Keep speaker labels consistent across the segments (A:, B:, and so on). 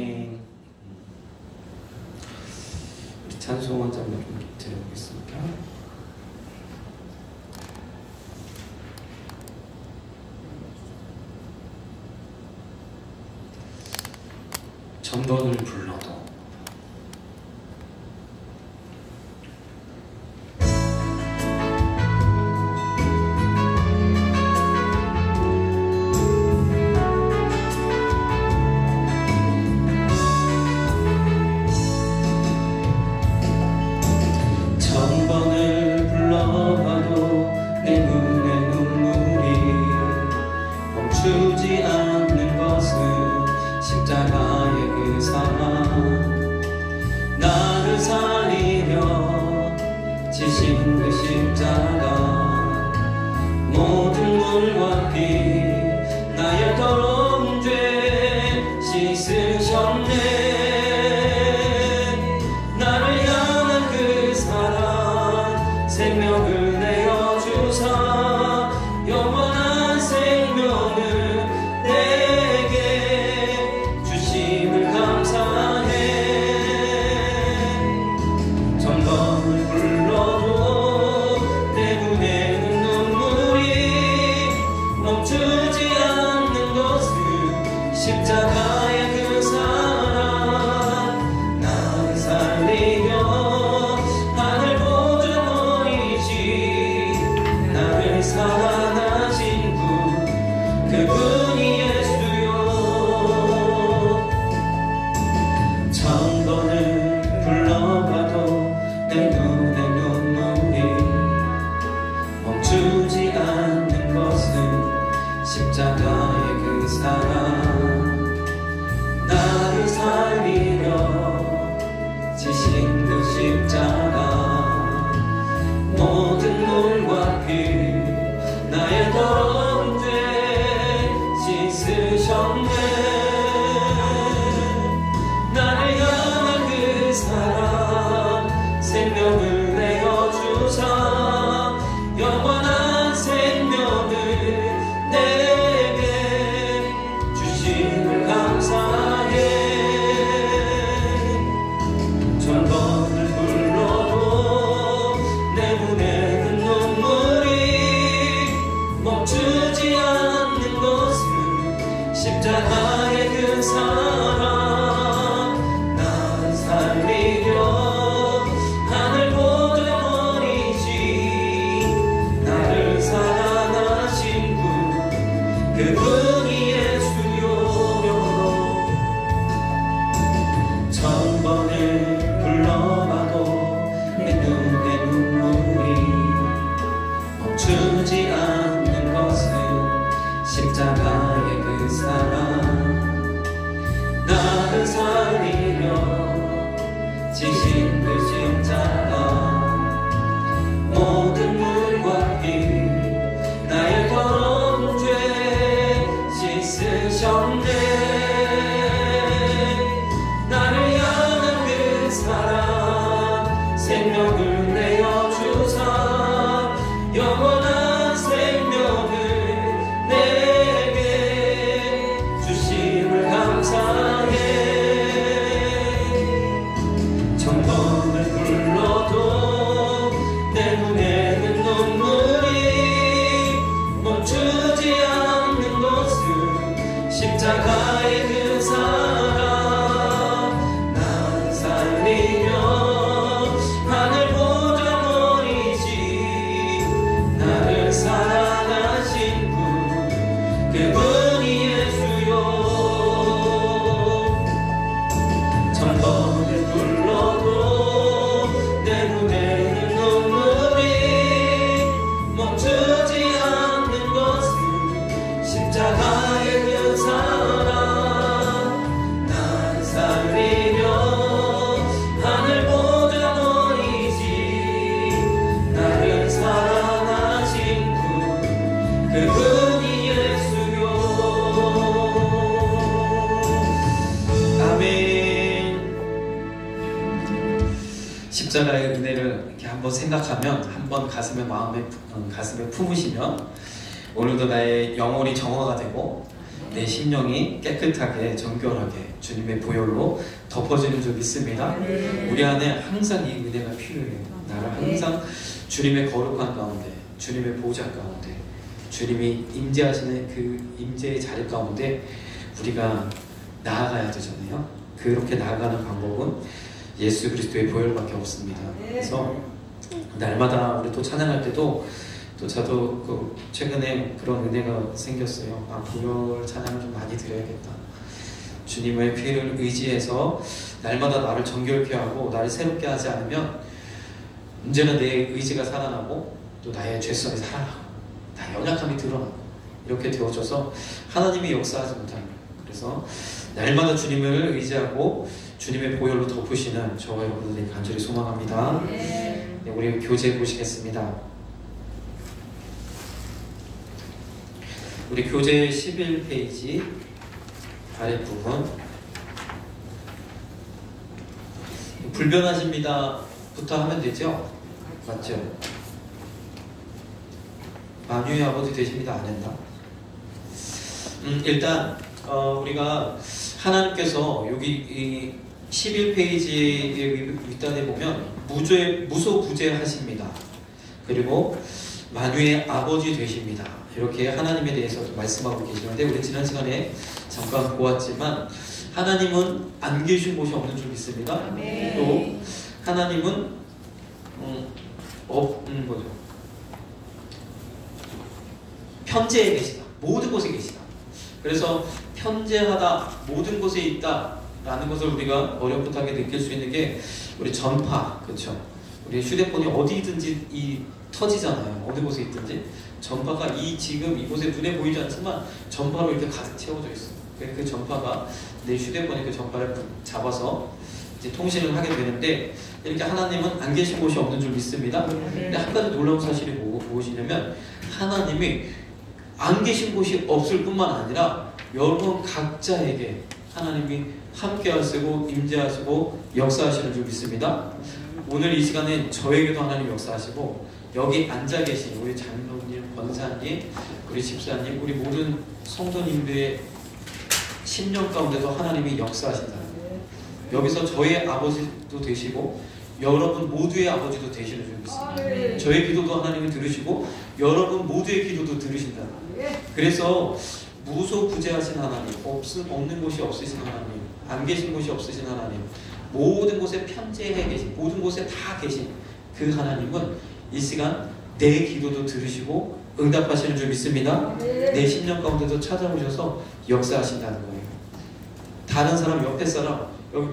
A: 우리 찬송 한 장면 좀 드려보겠습니다. 전번을 불러도 멈추지 않는 것은 십자가의 그 사랑, 나를 살리려 지신 그 십자가, 모든 물과 피 나의 더러운 죄 씻으셨네. 나를 향한 그 사랑, 생명을 내어주사 영원한 생명을 내게 주심을 감사해. 전번을 불러도 내 눈에는 눈물이 멈추지 않는 것은 십자가의 그 사랑, 나를 살리려 하늘 보존이지 나를 사랑하신 그분이 예수요. 천번을 불러봐도 내 눈에 눈물이 멈추지 않는 것은 십자가의 그 사랑, 나를 살리려 지신 그 십자가, 모든 물과 피 나의 더러운 죄 씻으셨네. 나를 향한 그 사랑, 생명을 내어주사 영원한 생명을 내게 주심을 감사해. 전번을 불러도 내 눈에는 눈물이 멈추지 않는 것은 십자가의 그 사랑, 나를 살리려 하늘 보존이지 나를 사랑하신 그분이 예수요. 천번을 불러봐도 내 눈에 눈물이 멈추지 않는 것은 십자가의 그 사랑, 나를 살리려 지신 그 십자가, 모든 물과 피 나의 더러운 죄 씻으셨네. 나를 향한 그 사랑, 생명을 내어주사 영원한 생명을 내게 주심을 감사해. 천번을 불러도 내 눈에는 눈물이 멈추지 않는 것은 십자가의 그 사랑, 나를 살리려 하늘 보존이지 나를 사랑하신 그분이 예수요. 천번을 불러도 내 눈에는 눈물이 멈추지 않는 것은 십자가의 그 사랑, 나를 살리려 하늘 보존이지 나를 사랑하신 그분이 예수요. 아멘. 십자가의 은혜를 이렇게 한번 생각하면, 한번 가슴에 품으시면 오늘도 나의 영혼이 정화가 되고 내 심령이 깨끗하게 정결하게 주님의 보혈로 덮어지는 줄 믿습니다. 우리 안에 항상 이 은혜가 필요해요. 나를 항상 주님의 거룩한 가운데, 주님의 보좌 가운데, 주님이 임재하시는 그 임재의 자리 가운데 우리가 나아가야 되잖아요. 그렇게 나아가는 방법은 예수 그리스도의 보혈밖에 없습니다. 그래서 날마다 우리 또 찬양할 때도 또 저도 최근에 그런 은혜가 생겼어요. 보혈 찬양을 좀 많이 드려야겠다. 주님의 피를 의지해서 날마다 나를 정결케 하고 나를 새롭게 하지 않으면 언제나 내 의지가 살아나고 또 나의 죄성이 살아나고 나의 연약함이 드러나고 이렇게 되어져서 하나님이 역사하지 못하는 거예요. 그래서 날마다 주님을 의지하고 주님의 보혈로 덮으시는 저와 여러분들이 간절히 소망합니다. 네, 우리 교재 보시겠습니다. 우리 교재 11페이지 아랫부분 불변하십니다 부터 하면 되죠? 맞죠? 만유의 아버지 되십니다 안 했나? 일단 우리가 하나님께서 여기 이 11페이지의 윗단에 보면 무소부재하십니다. 그리고 만유의 아버지 되십니다. 이렇게 하나님에 대해서 말씀하고 계시는데 우리 지난 시간에 잠깐 보았지만 하나님은 안 계신 곳이 없는 줄 믿습니다. 또 하나님은 없는 거죠. 편재에 계시다. 모든 곳에 계시다. 그래서 편재하다, 모든 곳에 있다 라는 것을 우리가 어렴풋하게 느낄 수 있는 게 우리 전파, 그렇죠? 우리 휴대폰이 어디든지 터지잖아요. 어느 곳에 있든지 전파가 지금 이곳에 눈에 보이지 않지만 전파로 이렇게 가득 채워져 있어요. 그 전파가 내 휴대폰에 그 전파를 잡아서 이제 통신을 하게 되는데 이렇게 하나님은 안 계신 곳이 없는 줄 믿습니다. 근데 한 가지 놀라운 사실이 무엇이냐면 하나님이 안 계신 곳이 없을 뿐만 아니라 여러분 각자에게 하나님이 함께 하시고 임재하시고 역사하시는 줄 믿습니다. 오늘 이 시간에 저에게도 하나님 역사하시고 여기 앉아 계신 우리 장로님, 권사님, 우리 집사님, 우리 모든 성도님들의 심령 가운데도 하나님이 역사하신다. 여기서 저의 아버지도 되시고 여러분 모두의 아버지도 되시는 줄 믿습니다. 저의 기도도 하나님이 들으시고 여러분 모두의 기도도 들으신다. 그래서 무소부재하신 하나님, 없는 곳이 없으신 하나님, 안 계신 곳이 없으신 하나님, 모든 곳에 편재해 계신, 모든 곳에 다 계신 그 하나님은 이 시간 내 기도도 들으시고 응답하시는 줄 믿습니다. 내 심령 가운데도 찾아오셔서 역사하신다는 거예요. 다른 사람, 옆에 사람, 여기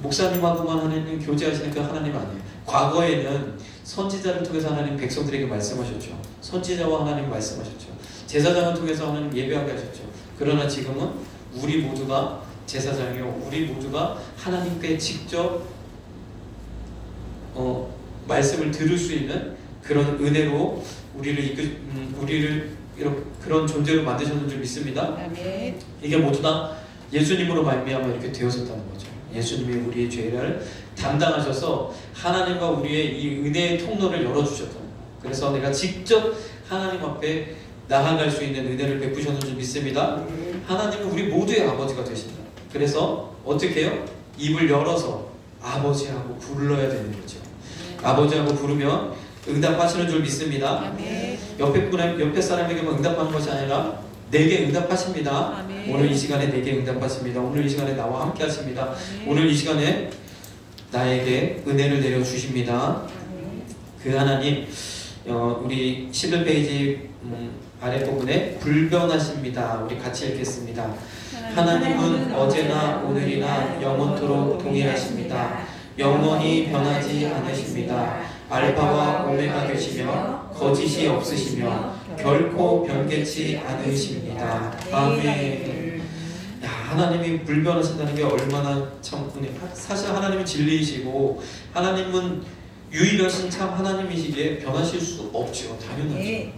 A: 목사님하고만 하나님 교제하시는 그 하나님 아니에요. 과거에는 선지자를 통해서 하나님 백성들에게 말씀하셨죠. 선지자와 하나님 말씀하셨죠. 제사장을 통해서 하나님 예배하게 하셨죠. 그러나 지금은 우리 모두가 제사장이요, 우리 모두가 하나님께 직접 말씀을 들을 수 있는 그런 은혜로 우리를 이렇게 그런 존재로 만드셨는 줄 믿습니다. 이게 모두 다 예수님으로 말미암아 이렇게 되어졌다는 거죠. 예수님이 우리의 죄를 담당하셔서 하나님과 우리의 이 은혜의 통로를 열어주셨다는 거예요. 그래서 내가 직접 하나님 앞에 나아갈 수 있는 은혜를 베푸셨는 줄 믿습니다. 하나님은 우리 모두의 아버지가 되신다. 그래서 어떻게 해요? 입을 열어서 아버지하고 불러야 되는 거죠. 아버지하고 부르면 응답하시는 줄 믿습니다. 옆에 사람에게만 응답하는 것이 아니라 내게 응답하십니다. 오늘 이 시간에 내게 응답하십니다. 오늘 이 시간에 나와 함께 하십니다. 오늘 이 시간에 나에게 은혜를 내려주십니다. 그 하나님, 우리 11페이지 아랫부분에 불변하십니다. 우리 같이 읽겠습니다. 하나님은 어제나 오늘이나 영원토록 동일하십니다. 영원히 변하지 않으십니다. 알파와 오메가 되시며 거짓이 없으시며 결코 변개치 않으십니다. 아멘. 야, 하나님이 불변하신다는 게 얼마나 참 사실 하나님은 진리이시고 하나님은 유일하신 참 하나님이시기에 변하실 수 없죠. 당연하죠.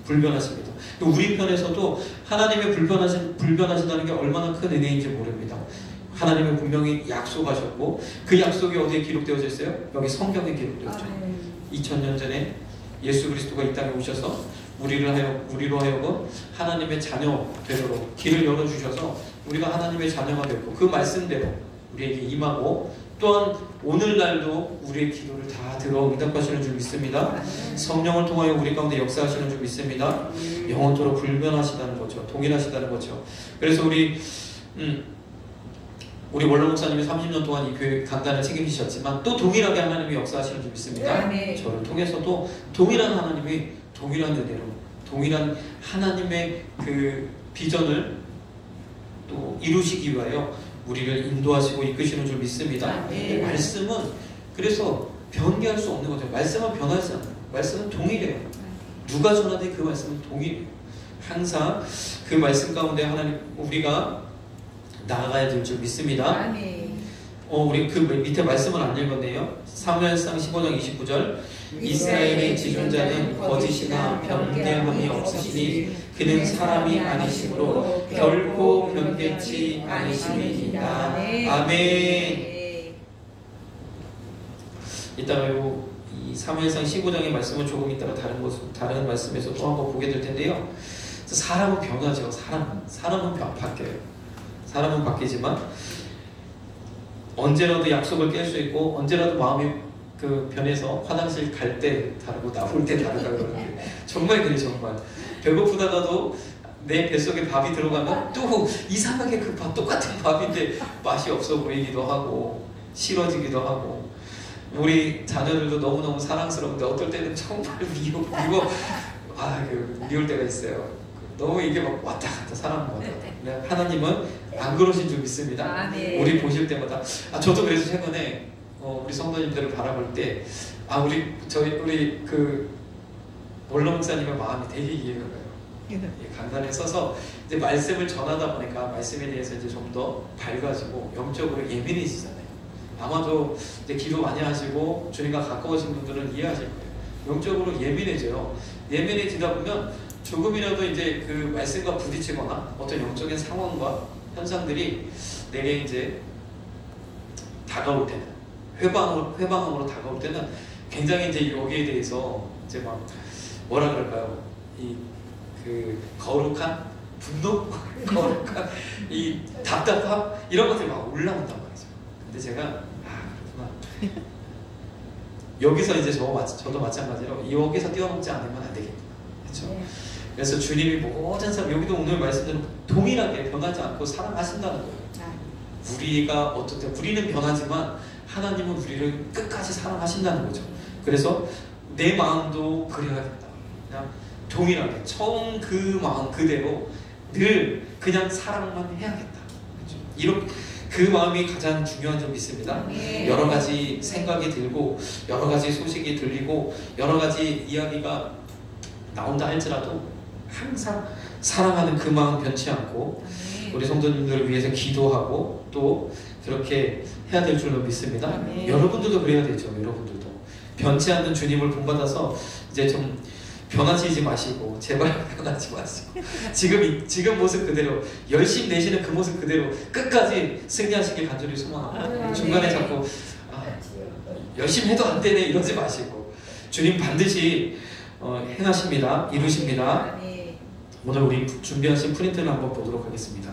A: 불변하십니다. 우리 편에서도 하나님의 불변하신다는 게 얼마나 큰 은혜인지 모릅니다. 하나님은 분명히 약속하셨고 그 약속이 어디에 기록되어져 있어요? 여기 성경에 기록되어져 있죠. 2000년 전에 예수 그리스도가 이 땅에 오셔서 우리로 하여금 하나님의 자녀 되도록 길을 열어주셔서 우리가 하나님의 자녀가 되고 그 말씀대로 우리에게 임하고 또한 오늘날도 우리의 기도를 다 들어 응답하시는 줄 믿습니다. 성령을 통하여 우리 가운데 역사하시는 줄 믿습니다. 영원토록 불변하시다는 거죠. 동일하시다는 거죠. 그래서 우리 원로 목사님이 30년 동안 이 교회 강단을 책임지셨지만 또 동일하게 하나님이 역사하시는 줄 믿습니다. 저를 통해서도 동일한 하나님이 동일한 은혜로 동일한 하나님의 그 비전을 또 이루시기 위하여 우리를 인도하시고 이끄시는 줄 믿습니다. 말씀은 그래서 변개할 수 없는 거죠. 말씀은 변하지 않아요. 말씀은 동일해요. 누가 전하든 그 말씀은 동일해요. 항상 그 말씀 가운데 하나님 우리가 나아가야 될 줄 믿습니다. 우리 그 밑에 말씀을 안 읽었네요. 사무엘상 15장 29절 이스라엘의 지존자는 거짓이나 변개함이 없으시니 그는 사람이 아니시므로 결코 변개치 않으심이니이다. 아멘. 이따가 이 사무엘상 15장의 말씀은 조금 이따가 다른 말씀에서 또 한번 보게 될 텐데요. 사람은 변하죠. 사람은 바뀌어요. 사람은 바뀌지만 언제라도 약속을 깰 수 있고 언제라도 마음이 변해서 화장실 갈 때 다르고 나올 때 다르다 그러는데 정말 그래. 정말 배고프다가도 내 뱃속에 밥이 들어가면 또 이상하게 그 밥 똑같은 밥인데 맛이 없어 보이기도 하고 싫어지기도 하고 우리 자녀들도 너무너무 사랑스러운데 어떨 때는 정말 미울 때가 있어요. 너무 이게 막 왔다 갔다 사람마다. 하나님은 안 그러신 줄 믿습니다. 우리 보실 때마다 저도 그래서 최근에 우리 성도님들을 바라볼 때 우리 그 원로 목사님의 마음이 되게 이해가 가요. 강단에 서서 이제 말씀을 전하다 보니까 말씀에 대해서 이제 좀 더 밝아지고 영적으로 예민해지잖아요. 아마도 이제 기도 많이 하시고 주님과 가까우신 분들은 이해하실 거예요. 영적으로 예민해져요. 예민해지다 보면 조금이라도 이제 그 말씀과 부딪히거나 어떤 영적인 상황과 현상들이 내게 이제 다가올 때는 회방으로 다가올 때는 굉장히 이제 여기에 대해서 이제 막 뭐라 그럴까요? 그 거룩한 분노, 거룩한 이 답답함 이런 것들이 막 올라온단 말이죠. 근데 제가 그렇구나. 여기서 이제 저도 마찬가지로 여기서 뛰어넘지 않으면 안 되겠구나. 그렇죠? 그래서 주님이 모든 사람 여기도 오늘 말씀대로 동일하게 변하지 않고 사랑하신다는 거예요. 우리가 어떻게 우리는 변하지만 하나님은 우리를 끝까지 사랑하신다는 거죠. 그래서 내 마음도 그래야겠다. 그냥 동일하게 처음 그 마음 그대로 늘 그냥 사랑만 해야겠다. 그렇죠? 이렇게 그 마음이 가장 중요한 점 있습니다. 여러 가지 생각이 들고 여러 가지 소식이 들리고 여러 가지 이야기가 나온다 할지라도 항상 사랑하는 그 마음 변치 않고 우리 성도님들을 위해서 기도하고 또 그렇게 해야 될 줄로 믿습니다. 여러분들도 그래야 되죠. 여러분들도 변치 않는 주님을 본받아서 이제 좀 변하시지 마시고 제발 변하지 마시고 지금 모습 그대로 열심히 내시는 그 모습 그대로 끝까지 승리하시길 간절히 소망합니다. 중간에 자꾸 열심히 해도 안 되네 이러지 마시고 주님 반드시 행하십니다. 이루십니다. 오늘 우리 준비하신 프린트를 한번 보도록 하겠습니다.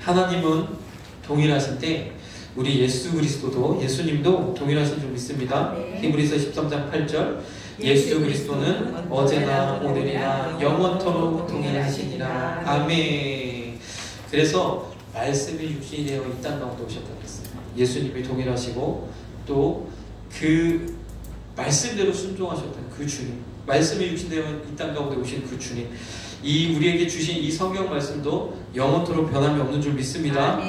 A: 하나님은 동일하신 때 우리 예수 그리스도도 예수님도 동일하신 줄 믿습니다. 히브리서 13장 8절 예수 그리스도는 어제나 오늘이나 영원토록 동일하시니라. 아멘. 그래서 말씀이 육신이 되어 이 땅 가운데 오셨다고 했어요. 예수님이 동일하시고 또 그 말씀대로 순종하셨던 그 주님, 말씀이 육신되어 이 땅 가운데 오신 그 주님, 우리에게 주신 이 성경 말씀도 영원토록 변함이 없는 줄 믿습니다.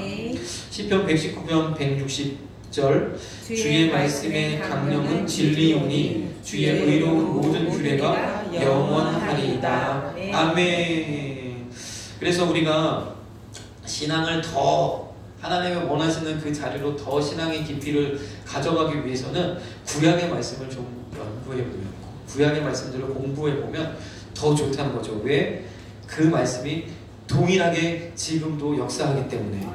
A: 시편 119편 160절 주의 말씀의 강령은 진리오니 주의 의로운 모든 규례가 영원하리이다. 아멘. 그래서 우리가 신앙을 더 하나님의 원하시는 그 자리로 더 신앙의 깊이를 가져가기 위해서는 구약의 말씀을 좀 연구해보면, 구약의 말씀들을 공부해보면 더 좋다는 거죠. 왜? 그 말씀이 동일하게 지금도 역사하기 때문에.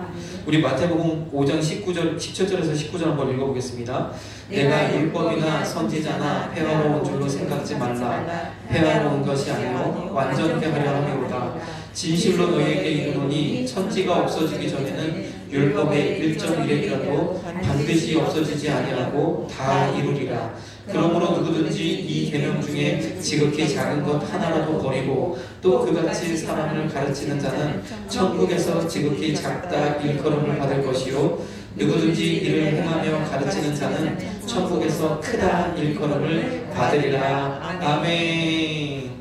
A: 우리 마태복음 5장 17절에서 19절 한번 읽어보겠습니다. 내가 율법이나 선지자나 폐하러 줄로 생각지 말라. 폐하러 온 것이 아니요 완전케 하려 함이로다. 진실로 너희에게 이르노니 천지가 없어지기 전에는 율법의 1.1획이라도 반드시 없어지지 아니하고 다 이루리라. 그러므로 누구든지 이 계명 중에 지극히 작은 것 하나라도 버리고 또 그같이 사람을 가르치는 자는 천국에서 지극히 작다 일컬음을 받을 것이요 누구든지 이를 행하며 가르치는 자는 천국에서 크다 일컬음을 받으리라. 아멘.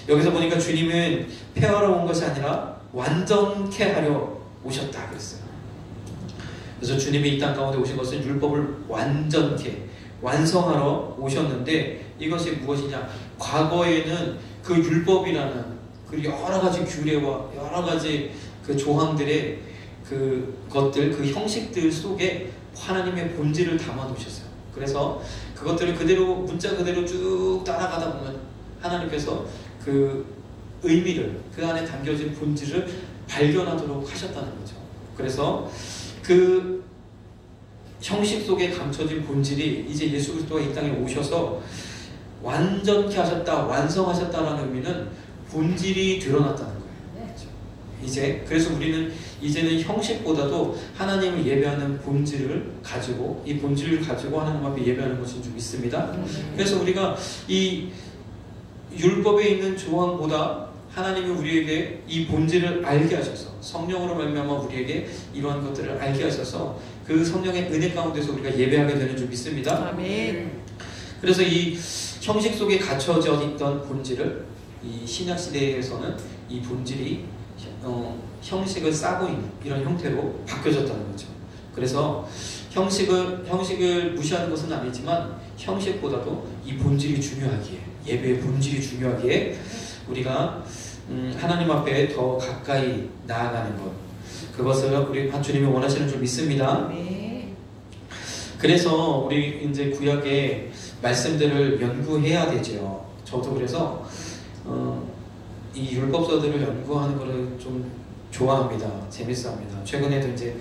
A: 여기서 보니까 주님은 폐하러 온 것이 아니라 완전케 하려 오셨다 그랬어요. 그래서 주님이 이 땅 가운데 오신 것은 율법을 완전케 완성하러 오셨는데, 이것이 무엇이냐? 과거에는 그 율법이라는 그 여러 가지 규례와 여러 가지 그 조항들의 그 것들, 그 형식들 속에 하나님의 본질을 담아 놓으셨어요. 그래서 그것들을 그대로 문자 그대로 쭉 따라가다 보면 하나님께서 그 의미를, 그 안에 담겨진 본질을 발견하도록 하셨다는 거죠. 그래서 그 형식 속에 감춰진 본질이 이제 예수 그리스도가 이 땅에 오셔서 완전케 하셨다, 완성하셨다라는 의미는 본질이 드러났다는 거예요. 그렇죠? 이제 그래서 우리는 이제는 형식보다도 하나님을 예배하는 본질을 가지고, 이 본질을 가지고 하나님 앞에 예배하는 것인 줄 믿습니다. 그래서 우리가 이 율법에 있는 조항보다 하나님이 우리에게 이 본질을 알게 하셔서, 성령으로 말미암아 우리에게 이러한 것들을 알게 하셔서 그 성령의 은혜 가운데서 우리가 예배하게 되는 줄 믿습니다. 아멘. 그래서 이 형식 속에 갖춰져 있던 본질을 이 신약 시대에서는 이 본질이 형식을 싸고 있는 이런 형태로 바뀌어졌다는 거죠. 그래서 형식을 무시하는 것은 아니지만 형식보다도 이 본질이 중요하기에, 예배의 본질이 중요하기에 우리가 하나님 앞에 더 가까이 나아가는 것, 그것을 우리 주님이 원하시는 줄 믿습니다. 네. 그래서 우리 이제 구약의 말씀들을 연구해야 되죠. 저도 그래서 이 율법서들을 연구하는 것을 좀 좋아합니다. 재밌어합니다. 최근에도 이제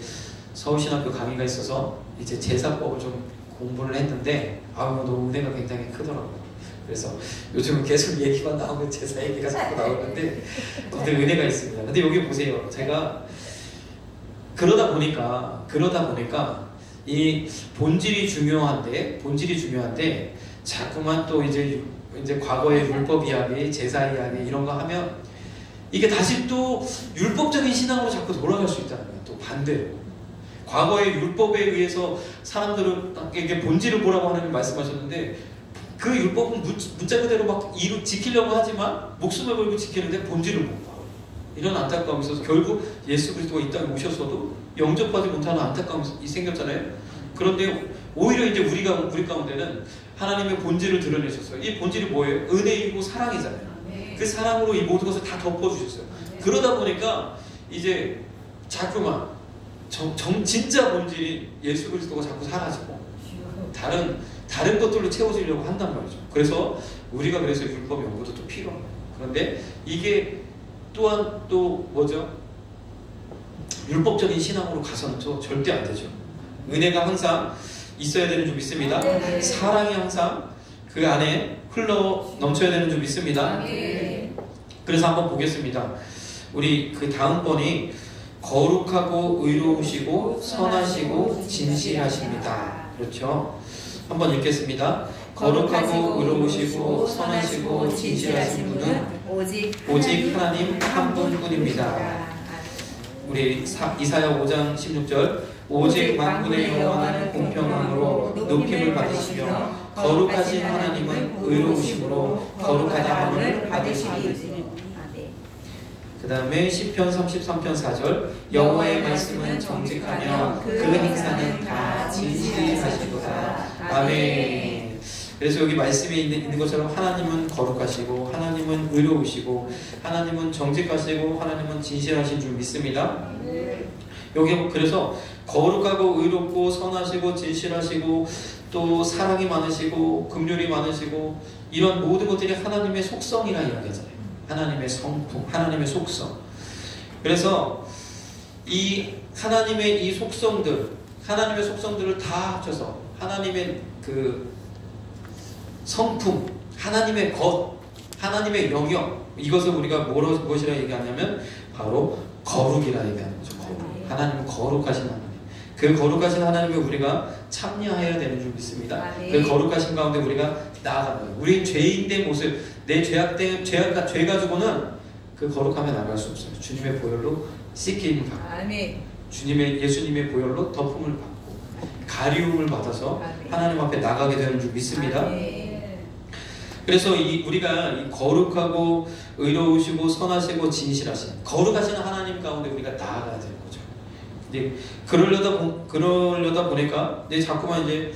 A: 서울신학교 강의가 있어서 이제 제사법을 좀 공부를 했는데 너무 은혜가 굉장히 크더라고요. 그래서 요즘은 계속 얘기만 나오면 제사 얘기가 자꾸 나오는데 근데 은혜가 있습니다. 근데 여기 보세요. 제가 그러다 보니까 이 본질이 중요한데 자꾸만 또 이제 과거의 율법 이야기, 제사 이야기 이런 거 하면 이게 다시 또 율법적인 신앙으로 자꾸 돌아갈 수 있다는 거예요. 또 반대로 과거의 율법에 의해서 사람들에게 본질을 보라고 하나님 말씀하셨는데, 그 율법은 문자 그대로 막 지키려고 하지만 목숨을 걸고 지키는데 본질을 못 봐. 이런 안타까움이 있어서 결국 예수 그리스도가 이 땅에 오셨어도 영접하지 못하는 안타까움이 생겼잖아요. 그런데 오히려 이제 우리 가운데는 하나님의 본질을 드러내셨어요. 이 본질이 뭐예요? 은혜이고 사랑이잖아요. 그 사랑으로 이 모든 것을 다 덮어주셨어요. 그러다 보니까 이제 자꾸만 진짜 본질이 예수 그리스도가 자꾸 사라지고 다른 것들로 채워지려고 한단 말이죠. 그래서 우리가 율법 연구도 또 필요합니다. 그런데 이게 또한 또 뭐죠? 율법적인 신앙으로 가서는 또 절대 안 되죠. 은혜가 항상 있어야 되는 줄 믿습니다. 사랑이 항상 그 안에 흘러 넘쳐야 되는 줄 믿습니다. 그래서 한번 보겠습니다. 우리 그 다음번이 거룩하고 의로우시고 선하시고 진실하십니다. 그렇죠? 한번 읽겠습니다. 거룩하고 의로우시고 선하시고 진실하신 분은 오직 하나님 한 분뿐입니다. 우리 이사야 5장 16절, 오직 만군의 여호와는 공평함으로 높임을 받으시며 거룩하신 하나님은 의로우심으로 거룩하다 함을 받으시리. 그 다음에 시편 33편 4절, 여호와의 말씀은 정직하며 그 행사는 다 진실하시도다. 아멘. 그래서 여기 말씀에 있는 것처럼 하나님은 거룩하시고 하나님은 의로우시고 하나님은 정직하시고 하나님은 진실하신 줄 믿습니다. 여기 그래서 거룩하고 의롭고 선하시고 진실하시고 또 사랑이 많으시고 긍휼이 많으시고 이런 모든 것들이 하나님의 속성이라 이야기하잖아요. 하나님의 성품, 하나님의 속성. 그래서 이 하나님의 이 하나님의 속성들을 다 합쳐서 하나님의 그 성품, 하나님의 것, 하나님의 영역, 이것을 우리가 무엇이라 얘기하냐면 바로 거룩이라 얘기하는 거죠. 거룩. 하나님은 거룩하신 하나님. 그 거룩하신 하나님을 우리가 참여해야 되는 줄 믿습니다. 그 거룩하신 가운데 우리가 나아가는 거예요. 우리 죄인된 모습, 내 죄 가지고는 그 거룩함에 나갈 수 없어요. 주님의 보혈로 씻김을 받고, 예수님의 보혈로 덮음을 받고, 가리움을 받아서 하나님 앞에 나가게 되는 줄 믿습니다. 그래서 우리가 이 거룩하고 의로우시고 선하시고 진실하신 거룩하신 하나님 가운데 우리가 나아가야 되는 거죠. 이제 그러려다 보니까 이제 자꾸만 이제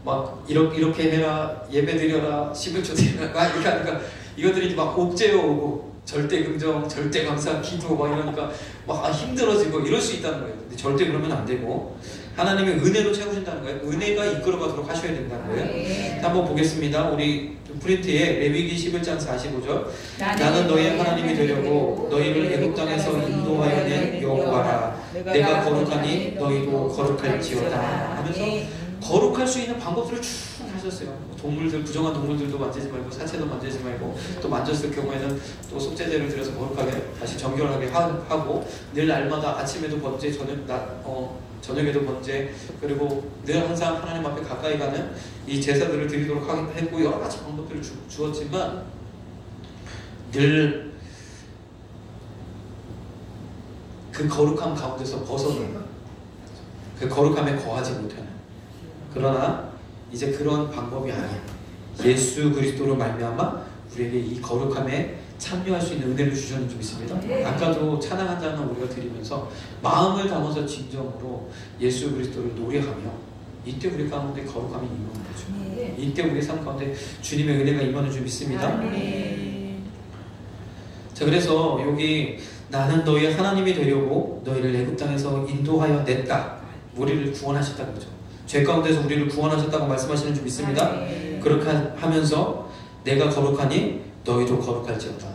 A: 막 이렇게 해라, 예배 드려라, 11조 드려라, 막 이렇게 하니까 이것들이 막 옥죄어 오고 절대 긍정, 절대 감사, 기도 막 이러니까 막 힘들어지고 이럴 수 있다는 거예요. 근데 절대 그러면 안 되고 하나님의 은혜로 채우신다는 거예요. 은혜가 이끌어가도록 하셔야 된다는 거예요. 자, 한번 보겠습니다. 우리 프린트에 레위기 11장 45절 나는 너희의 하나님이 되려고 너희를 애굽 땅에서 인도하여 낸 여호와라. 내가 거룩하니 너희도 거룩할지어다 하면서 거룩할 수 있는 방법들을 쭉 하셨어요. 동물들, 부정한 동물들도 만지지 말고 사체도 만지지 말고 또 만졌을 경우에는 또 속죄제를 드려서 거룩하게 다시 정결하게 하고 늘 날마다 아침에도 번제, 저녁에도 번제, 그리고 늘 항상 하나님 앞에 가까이 가는 이 제사들을 드리도록 했고 여러 가지 방법들을 주었지만 늘 그 거룩함 가운데서 벗어나는 그 거룩함에 거하지 못하는, 그러나 이제 그런 방법이 아니야. 예수 그리스도로 말미암아 우리에게 이 거룩함에 참여할 수 있는 은혜를 주셨는 줄 믿습니다. 아까도 찬양 한 잔을 우리가 드리면서 마음을 담아서 진정으로 예수 그리스도를 노래하며 이때 우리 가운데 거룩함이 임하는 거죠. 이때 우리 삶 가운데 주님의 은혜가 임하는 줄 믿습니다. 자, 그래서 여기 나는 너희의 하나님이 되려고 너희를 애굽 땅에서 인도하여 냈다. 우리를 구원하셨다는 거죠. 죄 가운데서 우리를 구원하셨다고 말씀하시는 줄 믿습니다. 그렇게 하면서 내가 거룩하니 너희도 거룩할지어다.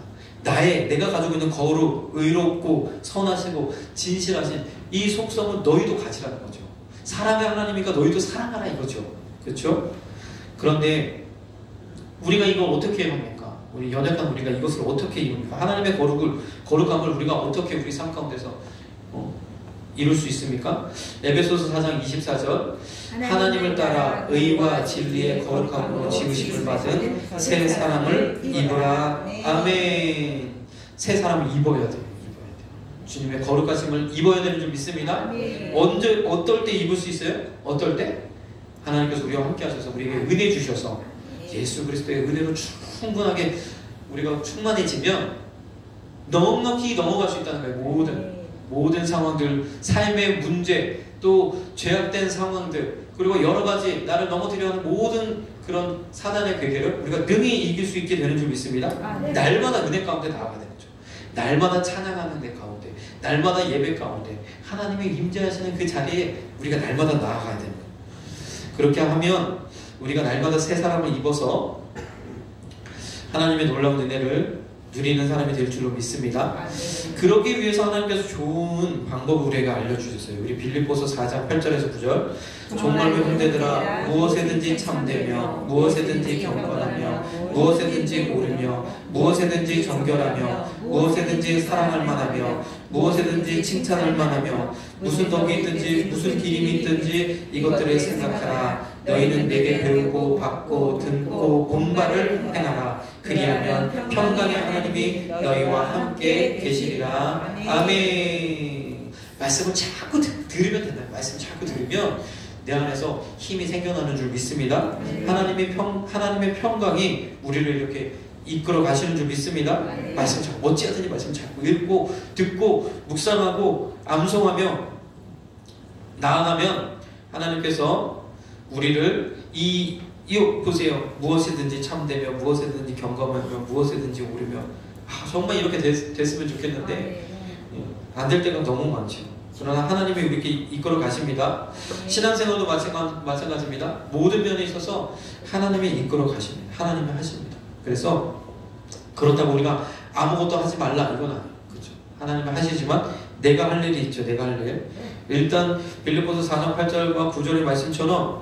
A: 내가 가지고 있는 거룩, 의롭고 선하시고 진실하신 이 속성을 너희도 가지라는 거죠. 사랑의 하나님이니까 너희도 사랑하라 이거죠. 그렇죠? 그런데 우리가 이걸 어떻게 합니까? 우리 연약한 우리가 이것을 어떻게 이룹니까? 하나님의 거룩함을 우리가 어떻게 우리 삶 가운데서 이룰 수 있습니까? 에베소서 4장 24절 하나님을 따라 의와 진리의 거룩함으로 지으심을 받은 새 사람을 입으라. 아멘. 새 사람을 입어야 돼요. 주님의 거룩하심을 입어야 되는 줄 믿습니다. 어떨 때 입을 수 있어요? 어떨 때? 하나님께서 우리와 함께 하셔서 우리에게 은혜 주셔서 예수 그리스도의 은혜로 충분하게 우리가 충만해지면 넉넉히 넘어갈 수 있다는 거예요. 모든 상황들, 삶의 문제, 또 죄악된 상황들, 그리고 여러 가지 나를 넘어뜨려 하는 모든 그런 사단의 괴계를 우리가 능히 이길 수 있게 되는 줄 믿습니다. 날마다 은혜 가운데 나아가야 되는 거죠. 날마다 찬양하는 데 가운데, 날마다 예배 가운데 하나님의 임재하시는 그 자리에 우리가 날마다 나아가야 되는 거예요. 그렇게 하면 우리가 날마다 새 사람을 입어서 하나님의 놀라운 은혜를 누리는 사람이 될 줄로 믿습니다. 그러기 위해서 하나님께서 좋은 방법을 우리에게 알려주셨어요. 우리 빌립보서 4장 8절에서 9절 정말로 형제들아 무엇에든지 참되며 무엇에든지 경건하며 무엇에든지 옳으며 무엇에든지 정결하며 무엇에든지 사랑할 만하며 무엇에든지 칭찬할 만하며 무슨 덕이 있든지 무슨 기림이 있든지 이것들을 생각하라. 너희는 내게 배우고 받고 듣고 본 바를 행하라. 그리하면 평강의 하나님이 너희와 함께 계시리라. 아멘. 말씀을 자꾸 들으면 된다. 말씀 자꾸 들으면 내 안에서 힘이 생겨나는 줄 믿습니다. 하나님의 평강이 우리를 이렇게 이끌어 가시는 줄 믿습니다. 말씀 자꾸 어찌하든지 말씀 자꾸 읽고 듣고 묵상하고 암송하며 나아가면 하나님께서 우리를 보세요. 무엇이든지 참되며 무엇이든지 경건하며 무엇이든지 옳으며 정말 이렇게 됐으면 좋겠는데 안 될 때가 너무 많죠. 그러나 하나님이 우리에게 이끌어 가십니다. 신앙생활도 마찬가지입니다. 모든 면에 있어서 하나님이 이끌어 가십니다. 하나님이 하십니다. 그래서 그렇다고 우리가 아무것도 하지 말라 이건 아니에요. 그렇죠? 하나님은 하시지만 내가 할 일이 있죠. 내가 할 일. 일단 빌립보서 4장 8절과 9절의 말씀처럼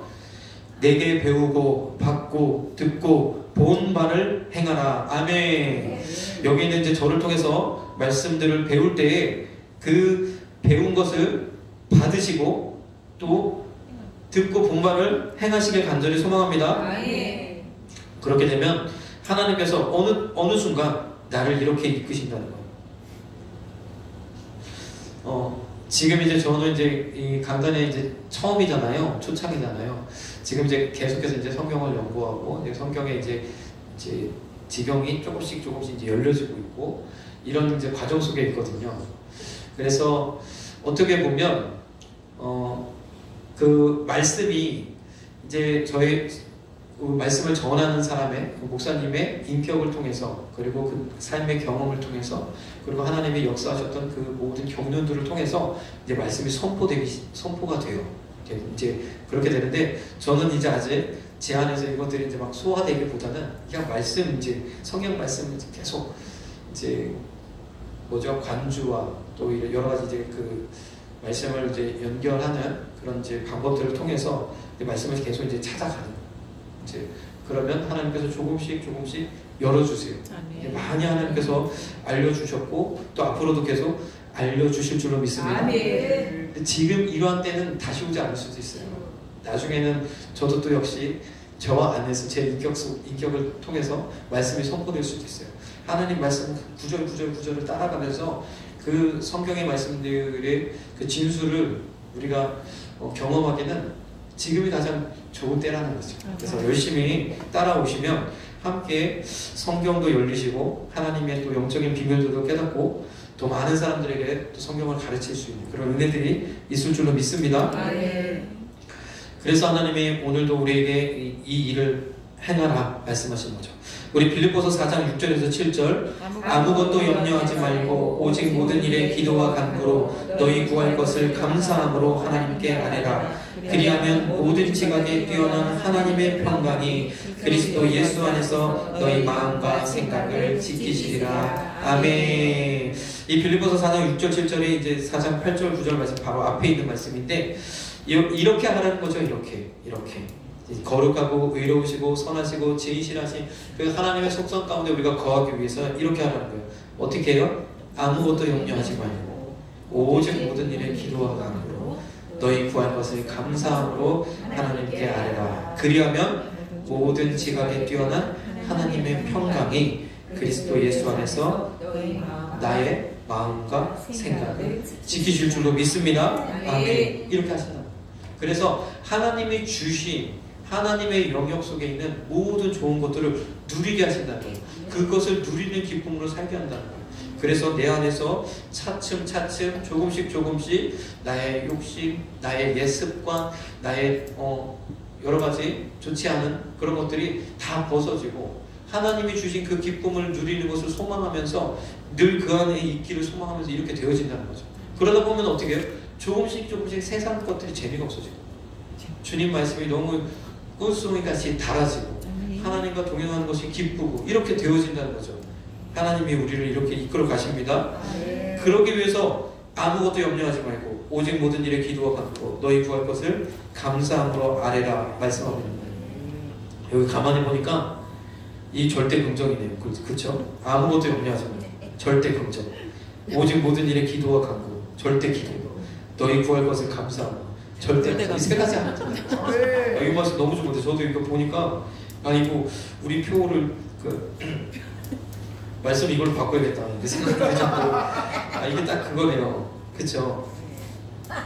A: 내게 배우고 받고 듣고 본 바를 행하라. 아멘. 여기는 이제 저를 통해서 말씀들을 배울 때에 그 배운 것을 받으시고 또 듣고 본 바를 행하시길 간절히 소망합니다. 그렇게 되면 하나님께서 어느 순간 나를 이렇게 이끄신다는 거예요. 지금 이제 저는 이제 이 강단에 이제 처음이잖아요. 초창이잖아요. 지금 이제 계속해서 이제 성경을 연구하고 이제 성경에 이제 지경이 조금씩 이제 열려지고 있고 이런 이제 과정 속에 있거든요. 그래서 어떻게 보면 그 말씀이 이제 저의 말씀을 전하는 사람의 그 목사님의 인격을 통해서 그리고 그 삶의 경험을 통해서 그리고 하나님이 역사하셨던 그 모든 경륜들을 통해서 이제 말씀이 선포가 돼요. 이제 그렇게 되는데 저는 이제 아직 제 안에서 이것들이 이제 막 소화되기보다는 그냥 말씀 이제 성경 말씀을 계속 이제 뭐죠 관주와 또 여러 가지 이제 그 말씀을 이제 연결하는 그런 이제 방법들을 통해서 이제 말씀을 계속 이제 찾아가는. 이제 그러면 하나님께서 조금씩 열어주세요. 많이 하나님께서 알려주셨고 또 앞으로도 계속 알려주실 줄로 믿습니다. 지금 이러한 때는 다시 오지 않을 수도 있어요. 나중에는 저도 또 역시 저와 안에서 제 인격을 통해서 말씀이 선포될 수도 있어요. 하나님 말씀 구절을 따라가면서 그 성경의 말씀들의 그 진수를 우리가 경험하기는 지금이 가장 좋은 때라는 거죠. 그래서 열심히 따라오시면 함께 성경도 열리시고 하나님의 또 영적인 비밀들도 깨닫고 또 많은 사람들에게 또 성경을 가르칠 수 있는 그런 은혜들이 있을 줄로 믿습니다. 그래서 하나님이 오늘도 우리에게 이 일을 행하라 말씀하신 거죠. 우리 빌립보서 4장 6절에서 7절 아무것도 염려하지 말고 오직 모든 일에 기도와 간구로 너희 구할 것을 감사함으로 하나님께 아뢰라. 그리하면 모든 지각에 뛰어난 하나님의 평강이 그리스도 예수 안에서 너희 마음과 생각을 지키시리라. 아멘. 이 빌립보서 4장 6절 7절에 이제 4장 8절 9절 말씀 바로 앞에 있는 말씀인데 이렇게 하라는 거죠. 이렇게 거룩하고 의로우시고 선하시고 진실하신 그 하나님의 속성 가운데 우리가 거하기 위해서 이렇게 하라는 거예요. 어떻게 해요? 아무것도 염려하지 말고 오직 모든 일에 기도와 간구로 너희 구할 것을 감사함으로 하나님께 아뢰라. 그리하면 모든 지각에 뛰어난 하나님의 평강이 그리스도 예수 안에서 나의 마음과 생각을 지키실 줄로 믿습니다. 아멘. 이렇게 하신다. 그래서 하나님이 주신 하나님의 영역 속에 있는 모든 좋은 것들을 누리게 하신다는 거예요. 그것을 누리는 기쁨으로 살게 한다는 거예요. 그래서 내 안에서 차츰 조금씩 나의 욕심, 나의 옛습관, 나의 여러 가지 좋지 않은 그런 것들이 다 벗어지고 하나님이 주신 그 기쁨을 누리는 것을 소망하면서 늘 그 안에 있기를 소망하면서 이렇게 되어진다는 거죠. 그러다 보면 어떻게 해요? 조금씩 세상 것들이 재미가 없어지고 주님 말씀이 너무 꿀송이같이 달아지고 하나님과 동행하는 것이 기쁘고 이렇게 되어진다는 거죠. 하나님이 우리를 이렇게 이끌어 가십니다. 그러기 위해서 아무것도 염려하지 말고 오직 모든 일에 기도와 간구로 너희 구할 것을 감사함으로 아뢰라 말씀합니다. 여기 가만히 보니까 이 절대 긍정이네요. 그렇죠? 아무것도 염려하지 말고 절대 긍정. 오직 모든 일에 기도와 간구. 절대 기도. 너희 구할 것을 감사함으로 절대 이 세 가지 안 하잖아요. 이 말씀 너무 좋은데 저도 이거 보니까 이거 우리 표를 말씀 이걸로 바꿔야겠다 이렇게 생각을 해줬고 이게 딱 그거네요. 그쵸?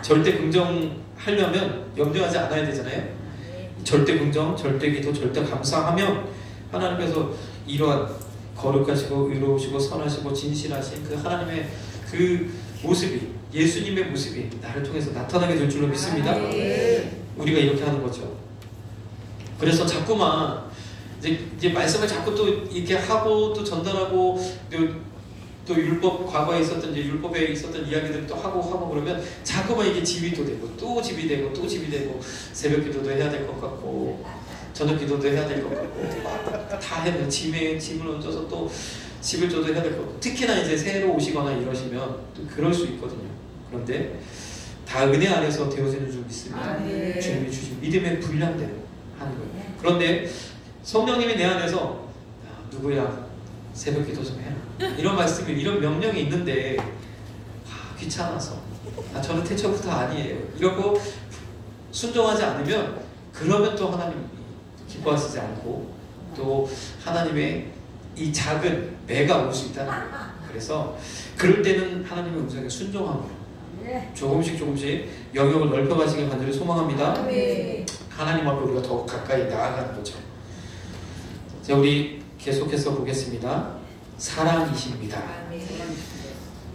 A: 절대 긍정하려면 염려하지 않아야 되잖아요. 절대 긍정, 절대 기도, 절대 감사하면 하나님께서 이러한 거룩하시고 의로우시고 선하시고 진실하신 그 하나님의 그 모습이 예수님의 모습이 나를 통해서 나타나게 될 줄로 믿습니다. 우리가 이렇게 하는 거죠. 그래서 자꾸만 이제 말씀을 자꾸 또 이렇게 하고 또 전달하고 또 율법 과거에 있었던 이제 율법에 있었던 이야기들을 또 하고 그러면 자꾸만 이게 집이 또 되고 또 집이 되고 또 집이 되고 새벽 기도도 해야 될 것 같고 저녁 기도도 해야 될 것 같고 다 해도 짐을 얹어서 또 11조도 해야 될 거고, 특히나 이제 새로 오시거나 이러시면 또 그럴 수 있거든요. 그런데 다 은혜 안에서 되어지는 줄 믿습니다. 주님이 주신 믿음의 분량대로 하는 거예요. 그런데 성령님이 내 안에서 누구야 새벽 기도 좀 해라 이런 말씀이, 이런 명령이 있는데 귀찮아서 저는 태초부터 아니에요 이러고 순종하지 않으면, 그러면 또 하나님 기뻐하시지 않고 또 하나님의 이 작은 매가 올 수 있다는 거예요. 그래서 그럴 때는 하나님의 음성에 순종하며 조금씩 영역을 넓혀가시길 간절히 소망합니다. 하나님 앞에 우리가 더 가까이 나아가는 거죠. 자, 우리 계속해서 보겠습니다. 사랑이십니다.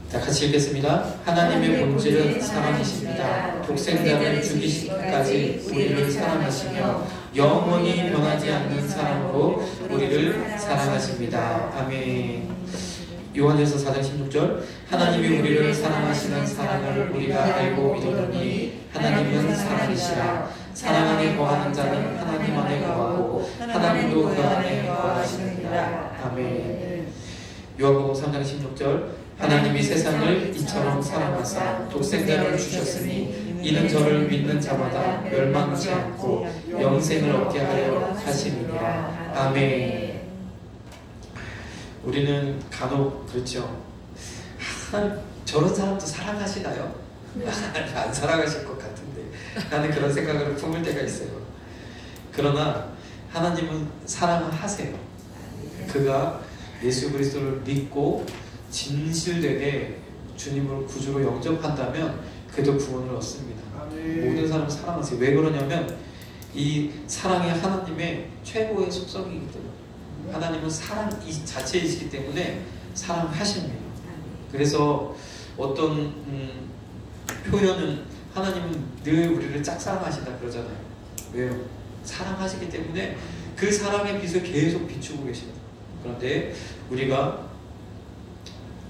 A: 자, 같이 읽겠습니다. 하나님의 본질은 사랑이십니다. 독생자를 죽이시기까지 우리를 사랑하시며 영원히 변하지 않는 사랑으로 우리를 사랑하십니다. 아멘. 요한일서 4장 16절 하나님이 우리를 사랑하시는 사랑을 우리가 알고 믿었느니 하나님은 사랑이시라. 사랑 안에 거하는 자는 하나님 안에 거하고 하나님도 그 안에 거하시느니라. 아멘. 요한복음 3장 16절 하나님이 세상을 이처럼 사랑하사 독생자를 주셨으니 이는 저를 믿는 자마다 멸망치 않고 영생을 얻게 하려 하심이니라. 아멘. 우리는 간혹 그렇죠. 저런 사람도 사랑하시나요? 안 사랑하실 것 같은데 나는 그런 생각을 품을 때가 있어요. 그러나 하나님은 사랑하세요. 그가 예수 그리스도를 믿고 진실되게 주님을 구주로 영접한다면 그도 구원을 얻습니다. 모든 사람을 사랑하세요. 왜 그러냐면 이 사랑이 하나님의 최고의 속성이기 때문에, 하나님은 사랑 이 자체이시기 때문에 사랑하십니다. 그래서 어떤 표현은 하나님은 늘 우리를 짝사랑하신다 그러잖아요. 왜요? 사랑하시기 때문에 그 사랑의 빛을 계속 비추고 계십니다. 그런데 우리가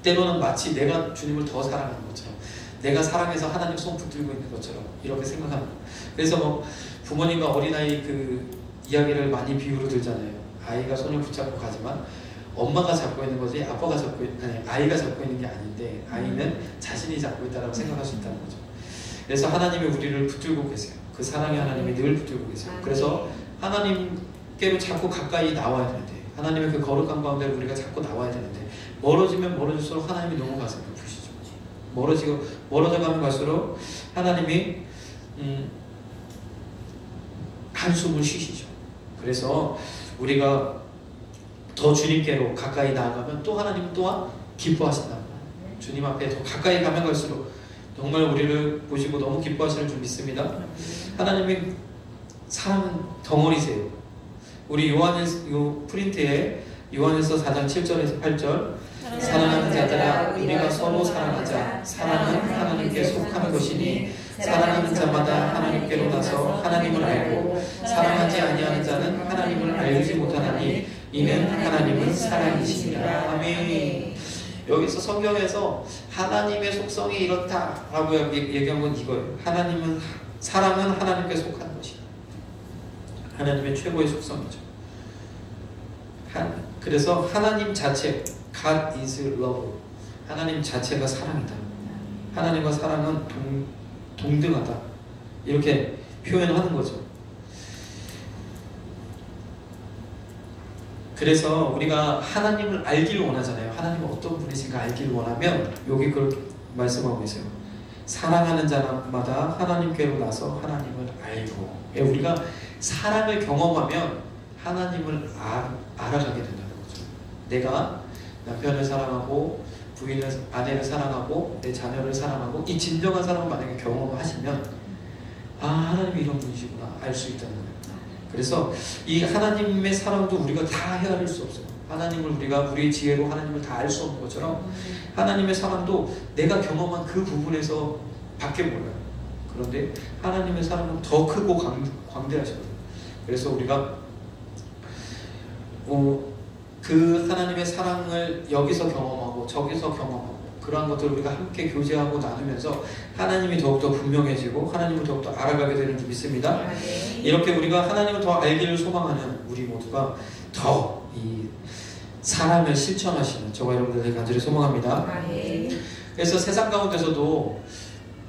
A: 때로는 마치 내가 주님을 더 사랑하는 것처럼, 내가 사랑해서 하나님 손 붙들고 있는 것처럼 이렇게 생각합니다. 그래서 뭐 부모님과 어린아이 그 이야기를 많이 비유로 들잖아요. 아이가 손을 붙잡고 가지만 엄마가 잡고 있는 거지 아빠가 잡고 아이가 잡고 있는 게 아닌데 아이는 자신이 잡고 있다고 생각할 수 있다는 거죠. 그래서 하나님이 우리를 붙들고 계세요. 그 사랑의 하나님이 늘 붙들고 계세요. 그래서 하나님께로 자꾸 가까이 나와야 되는데, 하나님의 그 거룩한 가운데 우리가 자꾸 나와야 되는데, 멀어지면 멀어질수록 하나님이 너무 가슴이 아프시죠. 멀어져가면 갈수록 하나님이 한숨을 쉬시죠. 그래서 우리가 더 주님께로 가까이 나아가면 또 하나님 또한 기뻐하신다. 주님 앞에 더 가까이 가면 갈수록 정말 우리를 보시고 너무 기뻐하시는 줄 믿습니다. 하나님이 사랑 덩어리세요. 우리 프린트에 요한일서 4장 7절에서 8절 사랑하는 자들아 우리가 서로 사랑하자. 사랑은 하나님께 속하는 것이니 사랑하는 자마다 하나님께로 나서 하나님을 알고 사랑하지 아니하는 자는 하나님을 알지 못하나니 이는 하나님은 사랑이시니라. 아멘. 여기서 성경에서 하나님의 속성이 이렇다라고 얘기한 건 이거예요. 사랑은 하나님께 속한 것이다. 하나님의 최고의 속성이죠. 그래서 하나님 자체, God is love. 하나님 자체가 사랑이다. 하나님과 사랑은 동등하다. 이렇게 표현하는 거죠. 그래서 우리가 하나님을 알기를 원하잖아요. 하나님은 어떤 분이신가 알기를 원하면 여기 그렇게 말씀하고 계세요. 사랑하는 자마다 하나님께로 나서 하나님을 알고. 우리가 사랑을 경험하면 하나님을 알아가게 된다는 거죠. 내가 남편을 사랑하고 부인을, 아내를 사랑하고 내 자녀를 사랑하고 이 진정한 사랑을 만약에 경험을 하시면 하나님이 이런 분이시구나 알 수 있다는 거예요. 그래서 이 하나님의 사랑도 우리가 다 헤아릴 수 없어요. 하나님을 우리가 우리의 지혜로 하나님을 다 알 수 없는 것처럼 하나님의 사랑도 내가 경험한 그 부분에서 밖에 몰라요. 그런데 하나님의 사랑은 더 크고 광대하시거든요. 그래서 우리가 그 하나님의 사랑을 여기서 경험하고 저기서 경험하고 그러한 것들을 우리가 함께 교제하고 나누면서 하나님이 더욱더 분명해지고 하나님을 더욱더 알아가게 되는 줄 믿습니다. 이렇게 우리가 하나님을 더 알기를 소망하는 우리 모두가 더 이 사랑을 실천하시는 저와 여러분들 간절히 소망합니다. 그래서 세상 가운데서도